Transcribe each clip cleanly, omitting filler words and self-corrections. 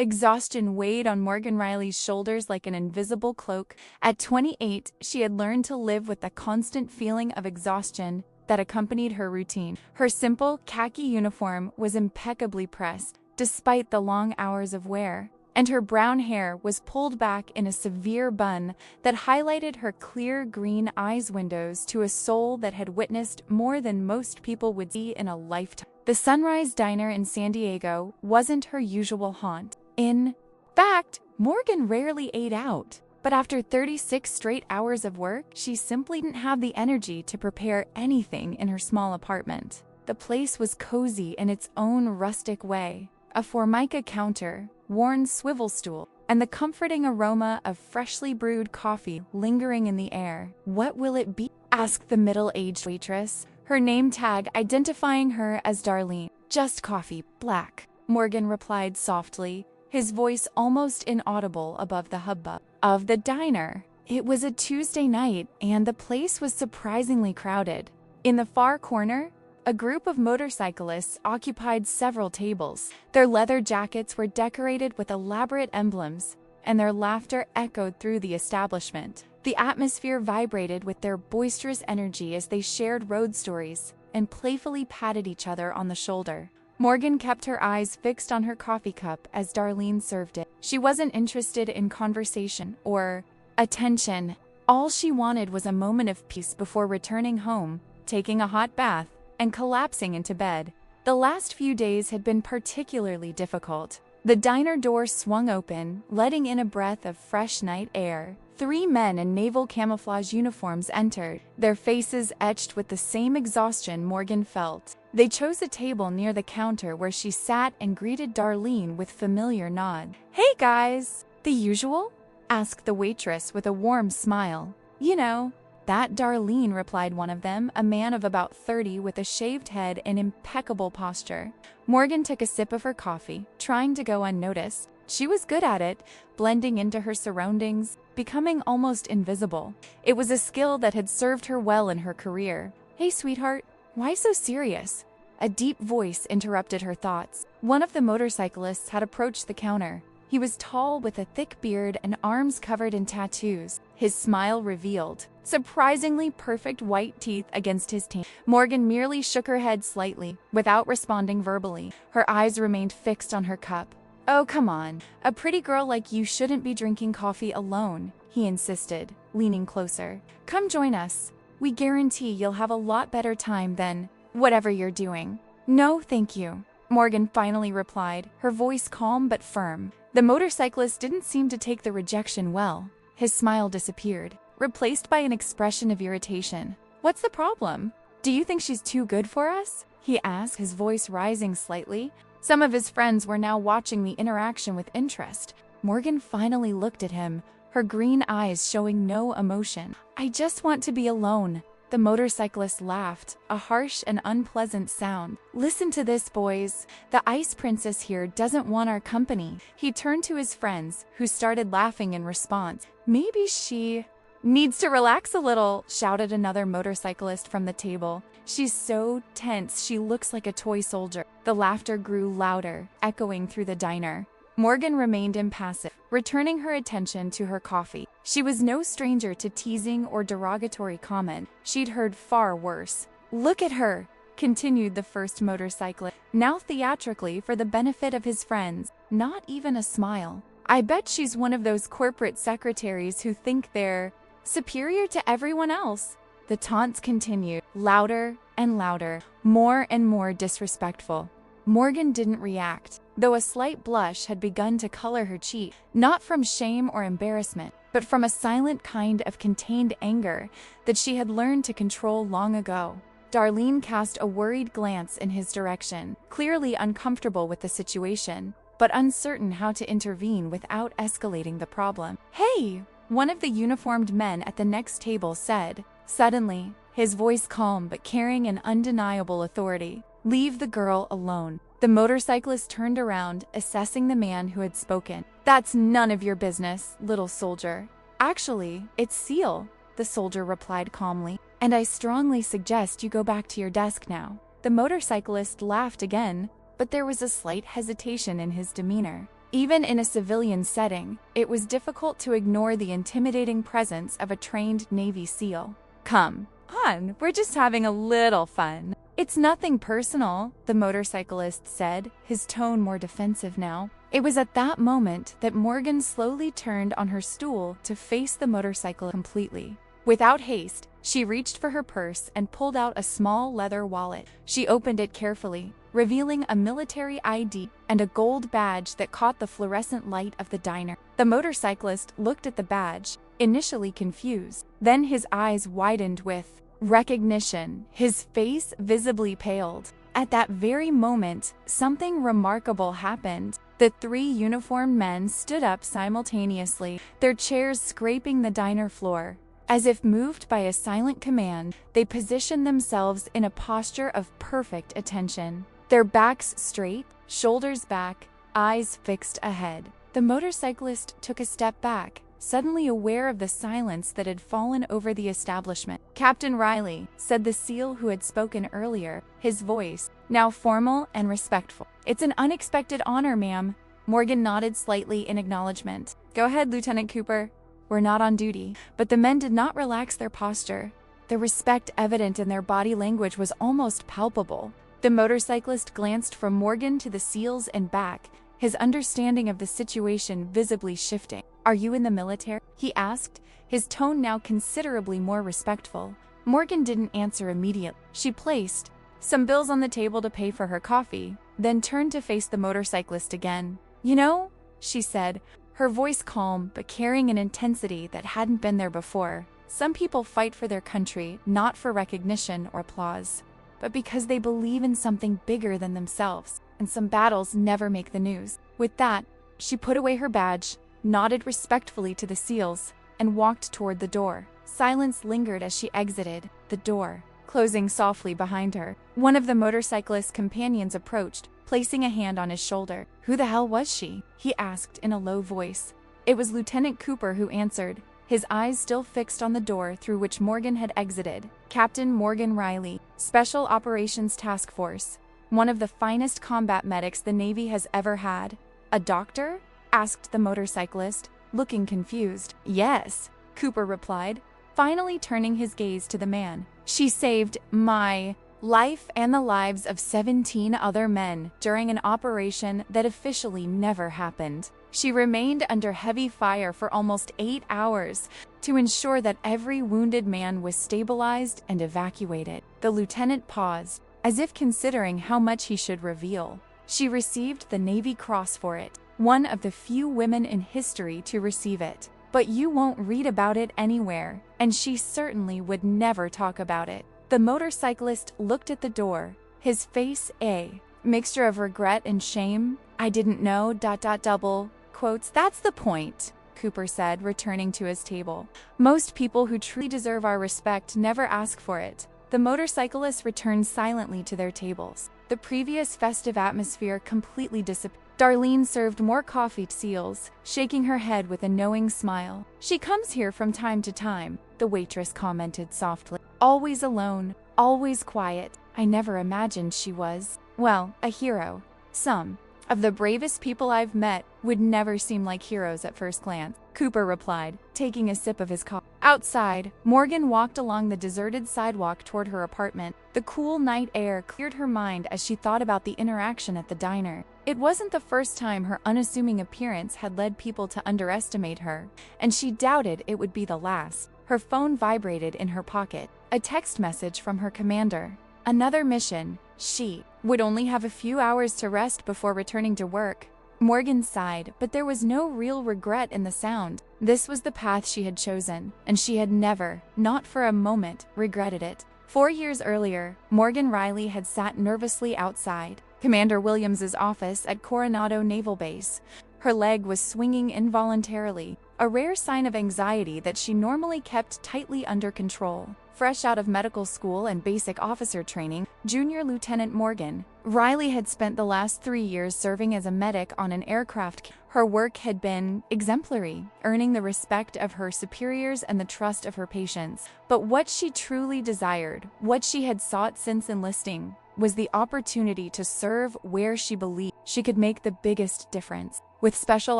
Exhaustion weighed on Morgan Riley's shoulders like an invisible cloak. At 28, she had learned to live with the constant feeling of exhaustion that accompanied her routine. Her simple khaki uniform was impeccably pressed, despite the long hours of wear, and her brown hair was pulled back in a severe bun that highlighted her clear green eyes windows to a soul that had witnessed more than most people would see in a lifetime. The Sunrise Diner in San Diego wasn't her usual haunt. In fact, Morgan rarely ate out. But after 36 straight hours of work, she simply didn't have the energy to prepare anything in her small apartment. The place was cozy in its own rustic way. A Formica counter, worn swivel stool, and the comforting aroma of freshly brewed coffee lingering in the air. "What will it be?" asked the middle-aged waitress, her name tag identifying her as Darlene. "Just coffee, black," Morgan replied softly, his voice almost inaudible above the hubbub of the diner. It was a Tuesday night, and the place was surprisingly crowded. In the far corner, a group of motorcyclists occupied several tables. Their leather jackets were decorated with elaborate emblems, and their laughter echoed through the establishment. The atmosphere vibrated with their boisterous energy as they shared road stories and playfully patted each other on the shoulder. Morgan kept her eyes fixed on her coffee cup as Darlene served it. She wasn't interested in conversation or attention. All she wanted was a moment of peace before returning home, taking a hot bath, and collapsing into bed. The last few days had been particularly difficult. The diner door swung open, letting in a breath of fresh night air. 3 men in naval camouflage uniforms entered, their faces etched with the same exhaustion Morgan felt. They chose a table near the counter where she sat and greeted Darlene with familiar nod. "Hey guys!" "The usual?" asked the waitress with a warm smile. "You know, that Darlene," replied one of them, a man of about 30 with a shaved head and impeccable posture. Morgan took a sip of her coffee, trying to go unnoticed. She was good at it, blending into her surroundings, becoming almost invisible. It was a skill that had served her well in her career. "Hey, sweetheart, why so serious?" A deep voice interrupted her thoughts. One of the motorcyclists had approached the counter. He was tall with a thick beard and arms covered in tattoos. His smile revealed surprisingly perfect white teeth against his tan. Morgan merely shook her head slightly, without responding verbally. Her eyes remained fixed on her cup. "Oh, come on. A pretty girl like you shouldn't be drinking coffee alone," he insisted, leaning closer. "Come join us. We guarantee you'll have a lot better time than whatever you're doing." "No, thank you," Morgan finally replied, her voice calm but firm. The motorcyclist didn't seem to take the rejection well. His smile disappeared, replaced by an expression of irritation. "What's the problem? Do you think she's too good for us?" he asked, his voice rising slightly. Some of his friends were now watching the interaction with interest. Morgan finally looked at him, her green eyes showing no emotion. "I just want to be alone." The motorcyclist laughed, a harsh and unpleasant sound. "Listen to this, boys. The Ice Princess here doesn't want our company." He turned to his friends, who started laughing in response. "Maybe she needs to relax a little," shouted another motorcyclist from the table. "She's so tense, she looks like a toy soldier." The laughter grew louder, echoing through the diner. Morgan remained impassive, returning her attention to her coffee. She was no stranger to teasing or derogatory comment. She'd heard far worse. "Look at her," continued the first motorcyclist, now theatrically for the benefit of his friends. "Not even a smile. I bet she's one of those corporate secretaries who think they're superior to everyone else." The taunts continued, louder and louder, more and more disrespectful. Morgan didn't react, though a slight blush had begun to color her cheek, not from shame or embarrassment, but from a silent kind of contained anger that she had learned to control long ago. Darlene cast a worried glance in his direction, clearly uncomfortable with the situation, but uncertain how to intervene without escalating the problem. "Hey!" one of the uniformed men at the next table said, suddenly, his voice calm but carrying an undeniable authority. "Leave the girl alone." The motorcyclist turned around, assessing the man who had spoken. "That's none of your business, little soldier." "Actually, it's Seal," the soldier replied calmly, "and I strongly suggest you go back to your desk now." The motorcyclist laughed again, but there was a slight hesitation in his demeanor. Even in a civilian setting, it was difficult to ignore the intimidating presence of a trained Navy SEAL. "Come on, we're just having a little fun. It's nothing personal," the motorcyclist said, his tone more defensive now. It was at that moment that Morgan slowly turned on her stool to face the motorcycle completely. Without haste, she reached for her purse and pulled out a small leather wallet. She opened it carefully, revealing a military ID and a gold badge that caught the fluorescent light of the diner. The motorcyclist looked at the badge, initially confused. Then his eyes widened with recognition. His face visibly paled. At that very moment, something remarkable happened. The three uniformed men stood up simultaneously, their chairs scraping the diner floor. As if moved by a silent command, they positioned themselves in a posture of perfect attention. Their backs straight, shoulders back, eyes fixed ahead. The motorcyclist took a step back, suddenly aware of the silence that had fallen over the establishment. "Captain Riley," said the SEAL who had spoken earlier, his voice now formal and respectful. "It's an unexpected honor, ma'am." Morgan nodded slightly in acknowledgement. "Go ahead, Lieutenant Cooper. We're not on duty." But the men did not relax their posture. The respect evident in their body language was almost palpable. The motorcyclist glanced from Morgan to the SEALs and back, his understanding of the situation visibly shifting. "Are you in the military?" he asked, his tone now considerably more respectful. Morgan didn't answer immediately. She placed some bills on the table to pay for her coffee, then turned to face the motorcyclist again. "You know," she said, her voice calm but carrying an intensity that hadn't been there before, "some people fight for their country not for recognition or applause, but because they believe in something bigger than themselves, and some battles never make the news." With that, she put away her badge, nodded respectfully to the SEALs, and walked toward the door. Silence lingered as she exited, the door closing softly behind her. One of the motorcyclist's companions approached, placing a hand on his shoulder. "Who the hell was she?" he asked in a low voice. It was Lieutenant Cooper who answered, his eyes still fixed on the door through which Morgan had exited. "Captain Morgan Riley, Special Operations Task Force, one of the finest combat medics the Navy has ever had." "A doctor?" asked the motorcyclist, looking confused. "Yes," Cooper replied, finally turning his gaze to the man. "She saved my life and the lives of 17 other men during an operation that officially never happened. She remained under heavy fire for almost 8 hours to ensure that every wounded man was stabilized and evacuated." The lieutenant paused, as if considering how much he should reveal. "She received the Navy Cross for it, one of the few women in history to receive it. But you won't read about it anywhere, and she certainly would never talk about it." The motorcyclist looked at the door, his face a mixture of regret and shame. "I didn't know, double quotes. That's the point," Cooper said, returning to his table. "Most people who truly deserve our respect never ask for it." The motorcyclists returned silently to their tables. The previous festive atmosphere completely disappeared. Darlene served more coffee to SEALs, shaking her head with a knowing smile. "She comes here from time to time," the waitress commented softly. "Always alone, always quiet. I never imagined she was, well, a hero. Some of the bravest people I've met would never seem like heroes at first glance," Cooper replied, taking a sip of his coffee. Outside, Morgan walked along the deserted sidewalk toward her apartment. The cool night air cleared her mind as she thought about the interaction at the diner. It wasn't the first time her unassuming appearance had led people to underestimate her, and she doubted it would be the last. Her phone vibrated in her pocket. A text message from her commander. Another mission. She would only have a few hours to rest before returning to work. Morgan sighed, but there was no real regret in the sound. This was the path she had chosen, and she had never, not for a moment, regretted it. 4 years earlier, Morgan Riley had sat nervously outside Commander Williams's office at Coronado Naval Base. Her leg was swinging involuntarily, a rare sign of anxiety that she normally kept tightly under control. Fresh out of medical school and basic officer training, Junior Lieutenant Morgan Riley had spent the last 3 years serving as a medic on an aircraft. Her work had been exemplary, earning the respect of her superiors and the trust of her patients. But what she truly desired, what she had sought since enlisting, was the opportunity to serve where she believed she could make the biggest difference. with special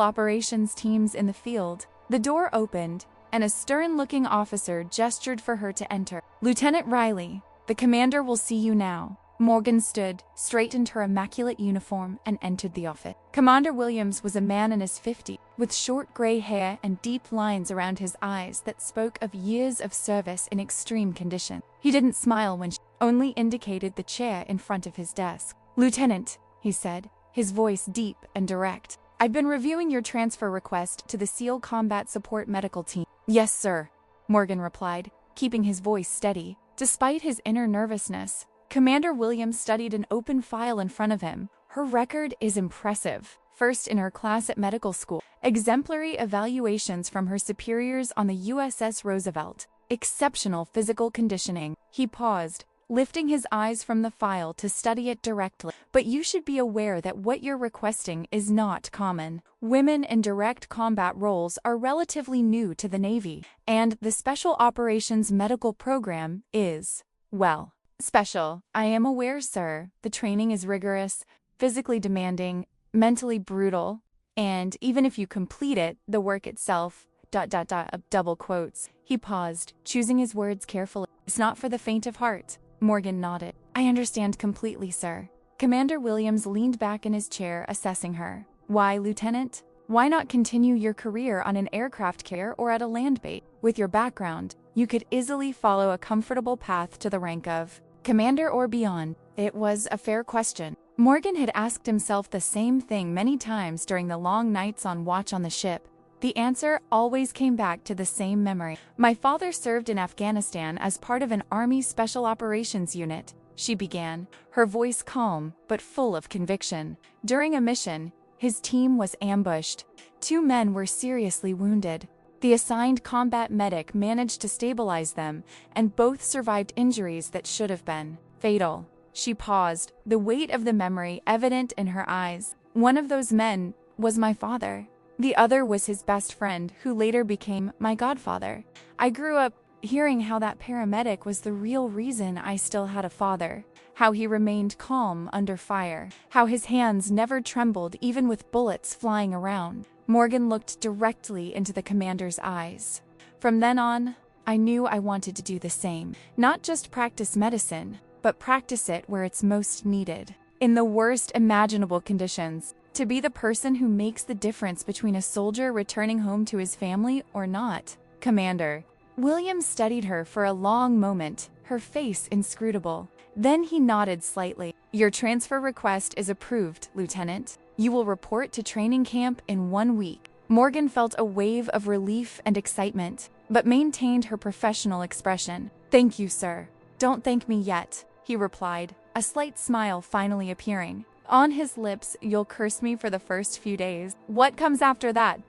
operations teams in the field. The door opened, and a stern-looking officer gestured for her to enter. "Lieutenant Riley, the commander will see you now." Morgan stood, straightened her immaculate uniform, and entered the office. Commander Williams was a man in his 50s, with short gray hair and deep lines around his eyes that spoke of years of service in extreme conditions. He didn't smile when she only indicated the chair in front of his desk. "Lieutenant," he said, his voice deep and direct, "I've been reviewing your transfer request to the SEAL Combat Support Medical Team." "Yes, sir," Morgan replied, keeping his voice steady. Despite his inner nervousness, Commander Williams studied an open file in front of him. Her record is impressive. First in her class at medical school, exemplary evaluations from her superiors on the USS Roosevelt, exceptional physical conditioning. He paused, lifting his eyes from the file to study it directly. "But you should be aware that what you're requesting is not common. Women in direct combat roles are relatively new to the Navy, and the Special Operations Medical Program is, well, special." "I am aware, sir. The training is rigorous, physically demanding, mentally brutal, and even if you complete it, the work itself, double quotes." He paused, choosing his words carefully. "It's not for the faint of heart." Morgan nodded. "I understand completely, sir." Commander Williams leaned back in his chair, assessing her. "Why, Lieutenant? Why not continue your career on an aircraft carrier or at a land base? With your background, you could easily follow a comfortable path to the rank of commander or beyond." It was a fair question. Morgan had asked himself the same thing many times during the long nights on watch on the ship. The answer always came back to the same memory. "My father served in Afghanistan as part of an Army Special Operations Unit," she began, her voice calm but full of conviction. "During a mission, his team was ambushed. 2 men were seriously wounded. The assigned combat medic managed to stabilize them, and both survived injuries that should have been fatal." She paused, the weight of the memory evident in her eyes. "One of those men was my father. The other was his best friend, who later became my godfather. I grew up hearing how that paramedic was the real reason I still had a father, how he remained calm under fire, how his hands never trembled even with bullets flying around." Morgan looked directly into the commander's eyes. "From then on, I knew I wanted to do the same. Not just practice medicine, but practice it where it's most needed. In the worst imaginable conditions. To be the person who makes the difference between a soldier returning home to his family or not." "Commander." Williams studied her for a long moment, her face inscrutable. Then he nodded slightly. "Your transfer request is approved, Lieutenant. You will report to training camp in 1 week." Morgan felt a wave of relief and excitement, but maintained her professional expression. "Thank you, sir." "Don't thank me yet," he replied, a slight smile finally appearing. On his lips, "You'll curse me for the first few days. What comes after that, ...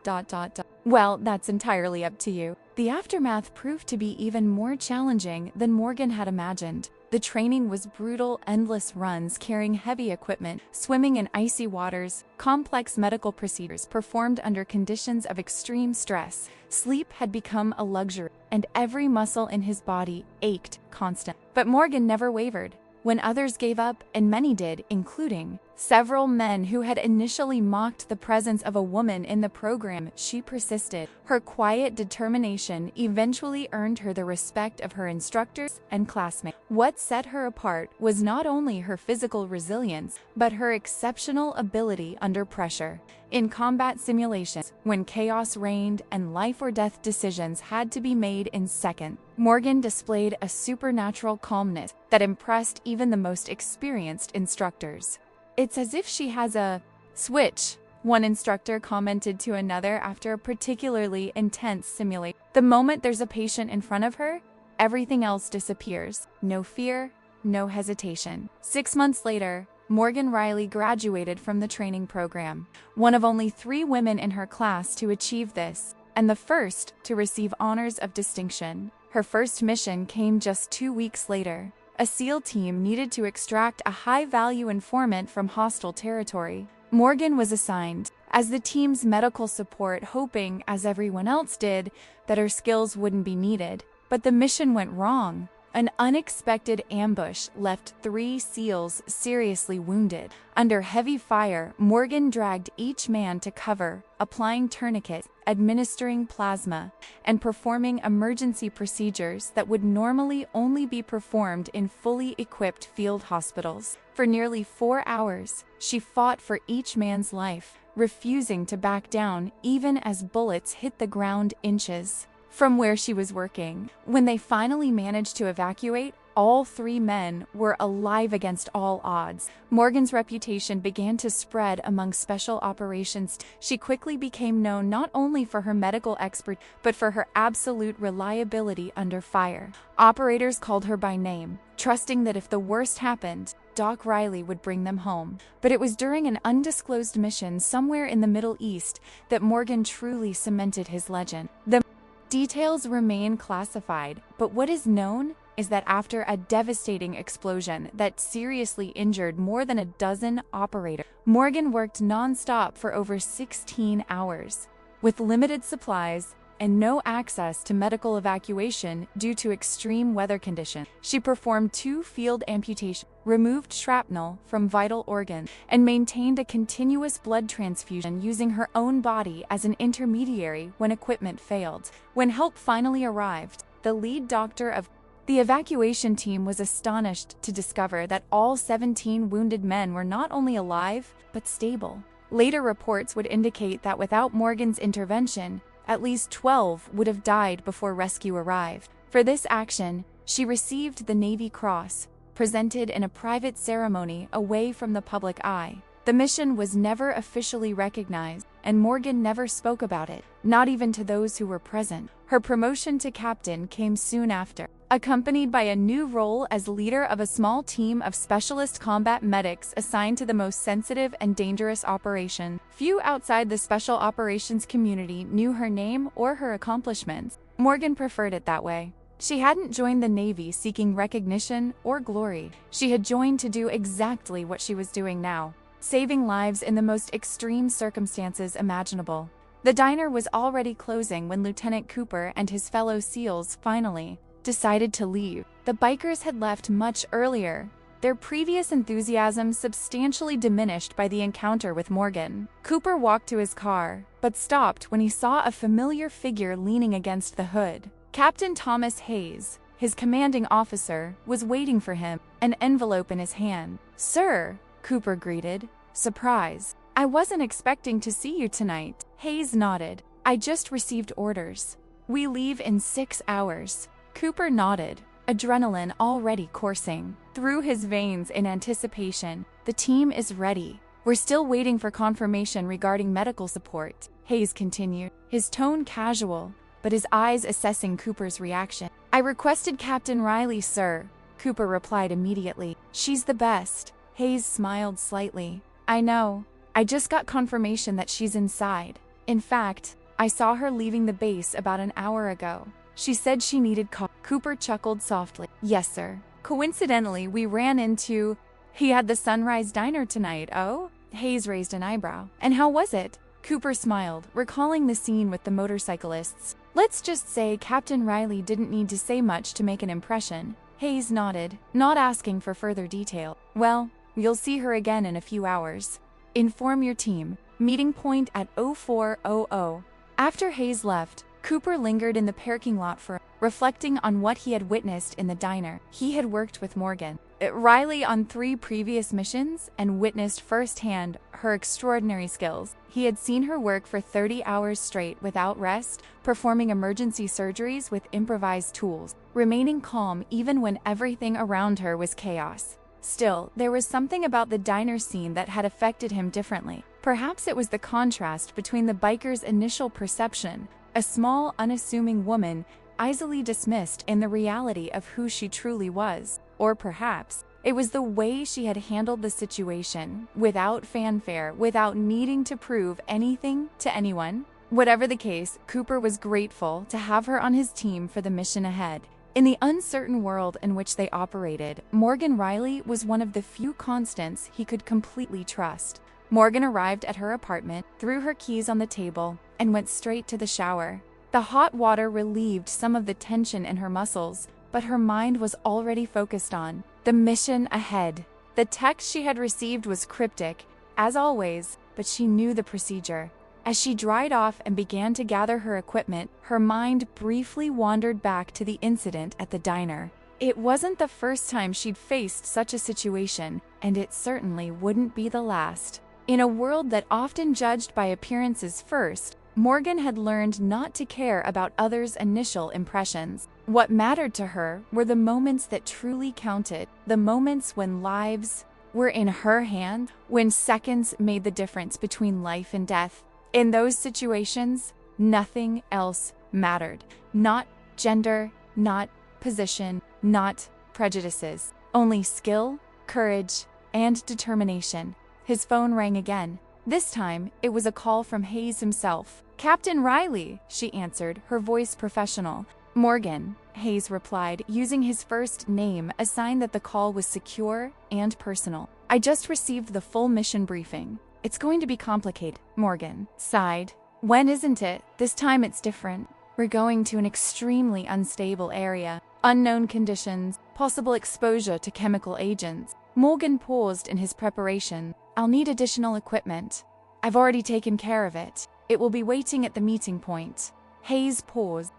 Well, that's entirely up to you." The aftermath proved to be even more challenging than Morgan had imagined. The training was brutal, endless runs carrying heavy equipment, swimming in icy waters, complex medical procedures performed under conditions of extreme stress. Sleep had become a luxury, and every muscle in his body ached constantly. But Morgan never wavered. When others gave up, and many did, including several men who had initially mocked the presence of a woman in the program, she persisted. Her quiet determination eventually earned her the respect of her instructors and classmates. What set her apart was not only her physical resilience, but her exceptional ability under pressure. In combat simulations, when chaos reigned and life or death decisions had to be made in seconds, Morgan displayed a supernatural calmness that impressed even the most experienced instructors. "It's as if she has a switch," one instructor commented to another after a particularly intense simulation. "The moment there's a patient in front of her, everything else disappears. No fear, no hesitation." 6 months later, Morgan Riley graduated from the training program, one of only 3 women in her class to achieve this, and the first to receive honors of distinction. Her first mission came just 2 weeks later. A SEAL team needed to extract a high-value informant from hostile territory. Morgan was assigned as the team's medical support, hoping, as everyone else did, that her skills wouldn't be needed. But the mission went wrong. An unexpected ambush left 3 SEALs seriously wounded. Under heavy fire, Morgan dragged each man to cover, applying tourniquets, administering plasma, and performing emergency procedures that would normally only be performed in fully equipped field hospitals. For nearly 4 hours, she fought for each man's life, refusing to back down even as bullets hit the ground inches from where she was working. When they finally managed to evacuate, all 3 men were alive against all odds. Morgan's reputation began to spread among special operations. She quickly became known not only for her medical expertise, but for her absolute reliability under fire. Operators called her by name, trusting that if the worst happened, Doc Riley would bring them home. But it was during an undisclosed mission somewhere in the Middle East that Morgan truly cemented his legend. The details remain classified, but what is known is that after a devastating explosion that seriously injured more than a dozen operators, Morgan worked non-stop for over 16 hours. With limited supplies and no access to medical evacuation due to extreme weather conditions, she performed 2 field amputations, removed shrapnel from vital organs, and maintained a continuous blood transfusion using her own body as an intermediary when equipment failed. When help finally arrived, the lead doctor of the evacuation team was astonished to discover that all 17 wounded men were not only alive, but stable. Later reports would indicate that without Morgan's intervention, at least 12 would have died before rescue arrived. For this action, she received the Navy Cross, presented in a private ceremony away from the public eye. The mission was never officially recognized, and Morgan never spoke about it, not even to those who were present. Her promotion to captain came soon after, accompanied by a new role as leader of a small team of specialist combat medics assigned to the most sensitive and dangerous operation. Few outside the special operations community knew her name or her accomplishments. Morgan preferred it that way. She hadn't joined the Navy seeking recognition or glory. She had joined to do exactly what she was doing now, saving lives in the most extreme circumstances imaginable. The diner was already closing when Lieutenant Cooper and his fellow SEALs finally decided to leave. The bikers had left much earlier, their previous enthusiasm substantially diminished by the encounter with Morgan. Cooper walked to his car, but stopped when he saw a familiar figure leaning against the hood. Captain Thomas Hayes, his commanding officer, was waiting for him, an envelope in his hand. "Sir," Cooper greeted, surprised. "I wasn't expecting to see you tonight." Hayes nodded. "I just received orders. We leave in 6 hours." Cooper nodded, adrenaline already coursing through his veins in anticipation. "The team is ready. We're still waiting for confirmation regarding medical support," Hayes continued, his tone casual, but his eyes assessing Cooper's reaction. "I requested Captain Riley, sir," Cooper replied immediately. "She's the best." Hayes smiled slightly. "I know. I just got confirmation that she's inside. In fact, I saw her leaving the base about an hour ago. She said she needed coffee." Cooper chuckled softly. "Yes, sir. Coincidentally, we ran into... He had the Sunrise Diner tonight, oh?" Hayes raised an eyebrow. "And how was it?" Cooper smiled, recalling the scene with the motorcyclists. "Let's just say Captain Riley didn't need to say much to make an impression." Hayes nodded, not asking for further detail. "Well, you'll see her again in a few hours. Inform your team. Meeting point at 0400. After Hayes left, Cooper lingered in the parking lot reflecting on what he had witnessed in the diner. He had worked with Morgan Riley on 3 previous missions and witnessed firsthand her extraordinary skills. He had seen her work for 30 hours straight without rest, performing emergency surgeries with improvised tools, remaining calm even when everything around her was chaos. Still, there was something about the diner scene that had affected him differently. Perhaps it was the contrast between the biker's initial perception, a small, unassuming woman easily dismissed, in the reality of who she truly was. Or perhaps it was the way she had handled the situation, without fanfare, without needing to prove anything to anyone. Whatever the case, Cooper was grateful to have her on his team for the mission ahead. In the uncertain world in which they operated, Morgan Riley was one of the few constants he could completely trust. Morgan arrived at her apartment, threw her keys on the table, and went straight to the shower. The hot water relieved some of the tension in her muscles, but her mind was already focused on the mission ahead. The text she had received was cryptic, as always, but she knew the procedure. As she dried off and began to gather her equipment, her mind briefly wandered back to the incident at the diner. It wasn't the first time she'd faced such a situation, and it certainly wouldn't be the last. In a world that often judged by appearances first, Morgan had learned not to care about others' initial impressions. What mattered to her were the moments that truly counted, the moments when lives were in her hands, when seconds made the difference between life and death. In those situations, nothing else mattered. Not gender, not position, not prejudices. Only skill, courage, and determination. His phone rang again. This time, it was a call from Hayes himself. "Captain Riley," she answered, her voice professional. "Morgan," Hayes replied, using his first name, a sign that the call was secure and personal. "I just received the full mission briefing. It's going to be complicated," Morgan sighed. "When isn't it? This time it's different. We're going to an extremely unstable area. Unknown conditions, possible exposure to chemical agents." Morgan paused in his preparation. "I'll need additional equipment. I've already taken care of it. It will be waiting at the meeting point." Hayes paused.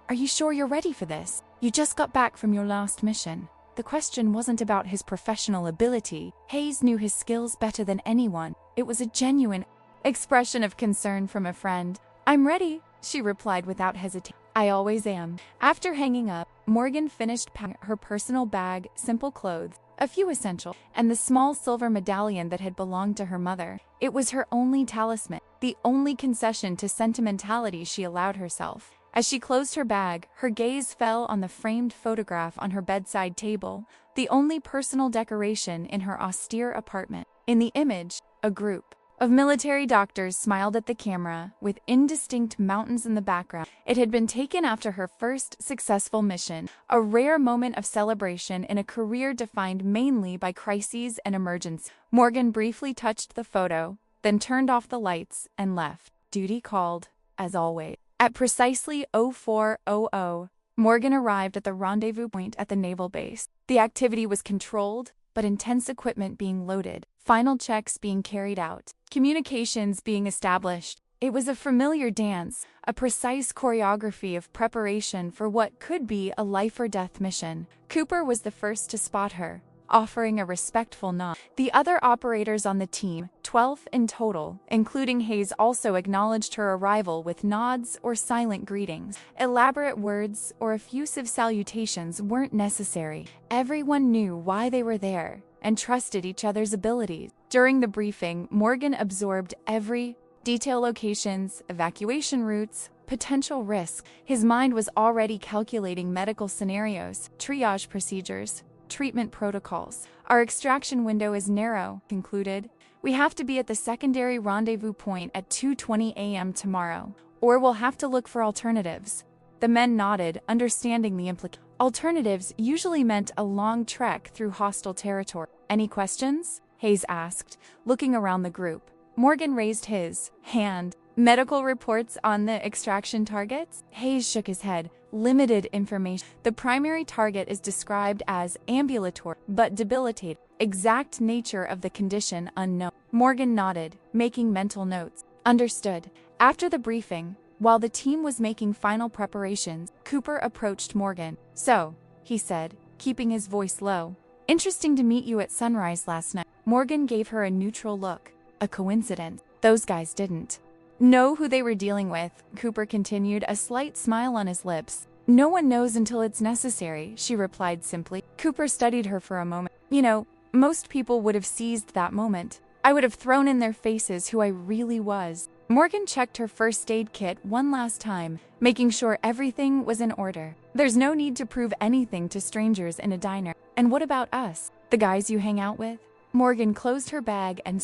"Are you sure you're ready for this? You just got back from your last mission." The question wasn't about his professional ability. Hayes knew his skills better than anyone. It was a genuine expression of concern from a friend. "I'm ready," she replied without hesitation. "I always am." After hanging up, Morgan finished packing her personal bag, simple clothes, a few essentials, and the small silver medallion that had belonged to her mother. It was her only talisman, the only concession to sentimentality she allowed herself. As she closed her bag, her gaze fell on the framed photograph on her bedside table, the only personal decoration in her austere apartment. In the image, a group of military doctors smiled at the camera, with indistinct mountains in the background. It had been taken after her first successful mission, a rare moment of celebration in a career defined mainly by crises and emergencies. Morgan briefly touched the photo, then turned off the lights and left. Duty called, as always. At precisely 04:00, Morgan arrived at the rendezvous point at the naval base. The activity was controlled, but intense equipment being loaded, final checks being carried out, communications being established. It was a familiar dance, a precise choreography of preparation for what could be a life-or-death mission. Cooper was the first to spot her, offering a respectful nod. The other operators on the team, 12 in total, including Hayes, also acknowledged her arrival with nods or silent greetings. Elaborate words or effusive salutations weren't necessary. Everyone knew why they were there and trusted each other's abilities. During the briefing, Morgan absorbed every detail: locations, evacuation routes, potential risks. His mind was already calculating medical scenarios, triage procedures, treatment protocols. "Our extraction window is narrow," concluded. "We have to be at the secondary rendezvous point at 2:20 a.m. tomorrow, or we'll have to look for alternatives." The men nodded, understanding the implications. Alternatives usually meant a long trek through hostile territory. "Any questions?" Hayes asked, looking around the group. Morgan raised his hand. "Medical reports on the extraction targets?" Hayes shook his head. "Limited information. The primary target is described as ambulatory, but debilitated. Exact nature of the condition unknown." Morgan nodded, making mental notes. "Understood." After the briefing, while the team was making final preparations, Cooper approached Morgan. "So," he said, keeping his voice low, "interesting to meet you at sunrise last night." Morgan gave her a neutral look. A coincidence. Those guys didn't know who they were dealing with, Cooper continued, a slight smile on his lips. "No one knows until it's necessary," she replied simply. Cooper studied her for a moment. "You know, most people would have seized that moment. I would have thrown in their faces who I really was." Morgan checked her first aid kit one last time, making sure everything was in order. "There's no need to prove anything to strangers in a diner. And what about us? The guys you hang out with?" Morgan closed her bag and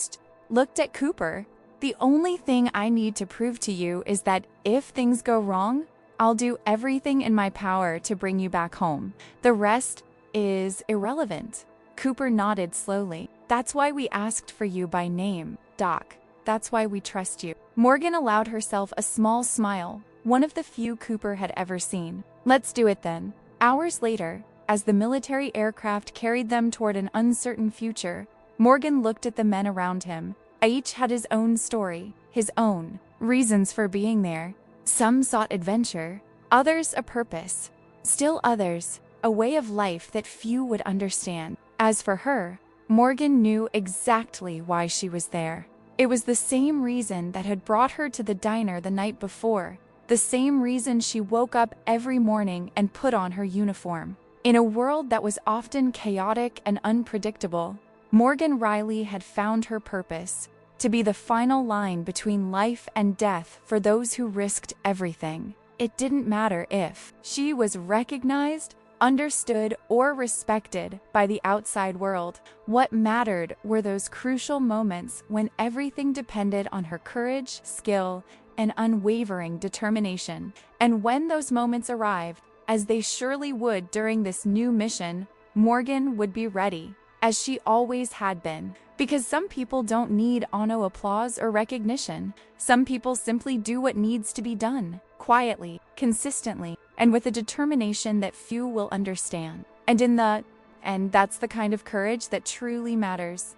looked at Cooper. "The only thing I need to prove to you is that if things go wrong, I'll do everything in my power to bring you back home. The rest is irrelevant." Cooper nodded slowly. "That's why we asked for you by name, Doc. That's why we trust you." Morgan allowed herself a small smile, one of the few Cooper had ever seen. "Let's do it then." Hours later, as the military aircraft carried them toward an uncertain future, Morgan looked at the men around him. Each had his own story, his own reasons for being there. Some sought adventure, others a purpose, still others a way of life that few would understand. As for her, Morgan knew exactly why she was there. It was the same reason that had brought her to the diner the night before, the same reason she woke up every morning and put on her uniform. In a world that was often chaotic and unpredictable, Morgan Riley had found her purpose: to be the final line between life and death for those who risked everything. It didn't matter if she was recognized, understood, or respected by the outside world. What mattered were those crucial moments when everything depended on her courage, skill, and unwavering determination. And when those moments arrived, as they surely would during this new mission, Morgan would be ready, as she always had been. Because some people don't need applause or recognition. Some people simply do what needs to be done, quietly, consistently, and with a determination that few will understand. And that's the kind of courage that truly matters.